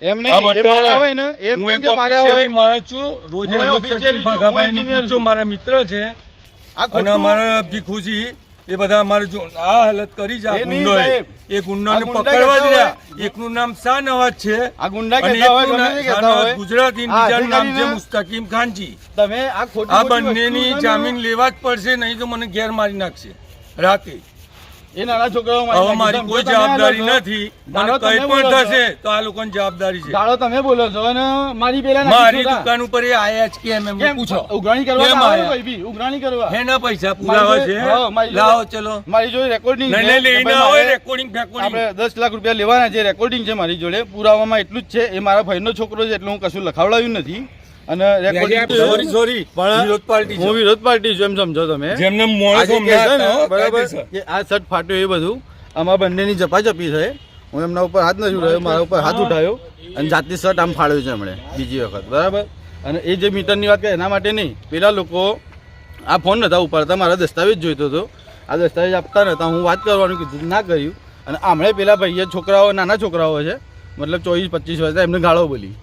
એમ નહીં આવે ને એમ કે મારે મારે છું રોજ ભાગાભાઈ પૂછો મારા મિત્ર છે અને અમારા ભીખુજી એ બધા અમારે જો આ હાલત કરી છે. આ ગુંડો એ ગુંડાને પકડવા જ રહ્યા. એકનું નામ શાહનવાજ છે આ ગુંડા અને કહેતા હોય એકનું ગમે તે કહેતા હોય ગુજરાતી બીજાનું નામ છે મુસ્તકીમ ખાનજી. તમે આ ખોટી આ બંનેની જામીન લેવા જ પડશે, નહીં તો મને ઘેર મારી નાખશે રાતે. એ નાના છોકરાઓ હવે મારી કોઈ જવાબદારી નથી. મને કઈ પણ થશે તો આ લોકોની જવાબદારી છે. ગાળો તમે બોલો છો અને મારી પેલા મારી દુકાન ઉપર એ આયા જ કેમ એમ પૂછો. ઉઘરાણી કરવા કેમ આવો આયા? કોઈ બી ઉઘરાણી કરવા એના પૈસા પુરાવા છે. હા, મારી જોડે- લાવો ચલો. મારી જોડે રેકોર્ડિંગ નહીં નહીં લઈને હોય રેકોર્ડિંગ ફેકોર્ડિંગ. આપણે 10 લાખ રૂપિયા લેવાના છે. રેકોર્ડિંગ છે મારી જોડે. પુરાવામાં એટલું જ છે. એ મારા ભાઈનો છોકરો છે એટલે હું કશું લખાવડાવ્યું નથી. અને રેકોર્ડિંગ સોરી પણ વિરોધ પાર્ટી હું વિરોધ પાર્ટી છું એમ સમજો તમે. જેમને આજે મોણસો કહે છે ને, બરાબર કે આ શર્ટ ફાટ્યો એ બધું આમાં બંનેની ઝપાઝપી છે. હું એમના ઉપર હાથ નથી ઉઠાવ્યો, મારા ઉપર હાથ ઉઠાવ્યો અને જાતની શર્ટ આમ ફાળ્યો છે એમણે બીજી વખત, બરાબર. અને એ જે મીટરની વાત કરે એના માટે નહીં. પેલા લોકો આ ફોન નતા ઉપાડતા, મારા દસ્તાવેજ જોઈતો હતો. આ દસ્તાવેજ આપતા નતા. હું વાત કરવાનું કીધું, ના કર્યું. અને આમણે પેલા ભાઈએ છોકરાઓ નાના છોકરાઓ છે, મતલબ 24-25 વર્ષ, એમને ગાળો બોલી.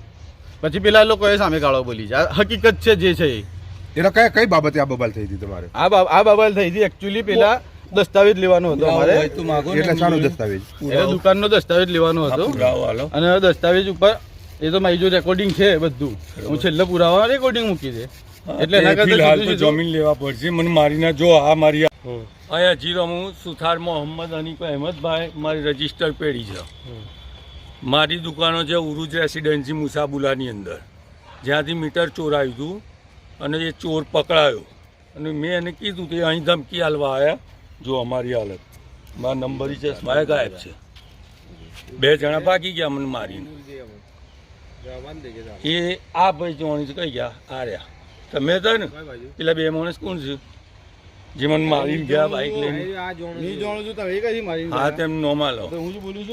પછી પેલા લોકોએ સામે ગાળો બોલી છે. આ હકીકત છે જે છે એ. એટલે કઈ બાબતે આ બબાલ થઈ હતી તમારે? આ બાબત થઈ હતી એકચ્યુઅલી પેલા દસ્તાવેજ લેવાનો હતો અમારે. એટલે શાનો દસ્તાવેજ? એટલે દુકાનનો દસ્તાવેજ લેવાનો હતો અને દસ્તાવેજ ઉપર એ તો મારી જો રેકોર્ડિંગ છે બધું. હું છેલ્લે પુરાવા રેકોર્ડિંગ મૂકી દે એટલે એના કરતા ફિલહાલ તો સીધું સીધું જમીન લેવા પડશે. મને મારીને જો આ મારી અહીંયા જીરો હું સુથાર મોહમ્મદ હનીફ અહેમદભાઈ મારી રજિસ્ટર પેઢી છે. મારી દુકાનો છે ઉરુજ રેસિડેન્સી મુસાબુલાની અંદર, જ્યાંથી મીટર ચોરાયું હતું અને એ ચોર પકડાયો અને મેં એને કીધું કે અહીં ધમકી હાલવા આવ્યા. જો અમારી હાલત મારા નંબરી છે સ્માય ગાયબ છે. 2 જણા ભાગી ગયા મને મારીને. એ આ ભાઈ જોવાની કઈ ગયા આ રહ્યા તમે હતા ને પેલા 2 માણસ કોણ છે જે મને મારીને ગયા બાઈક લઈને? નહીં જાણું છું તમે કઈ મારી. હા તેમ નોર્મલ હું શું બોલું છું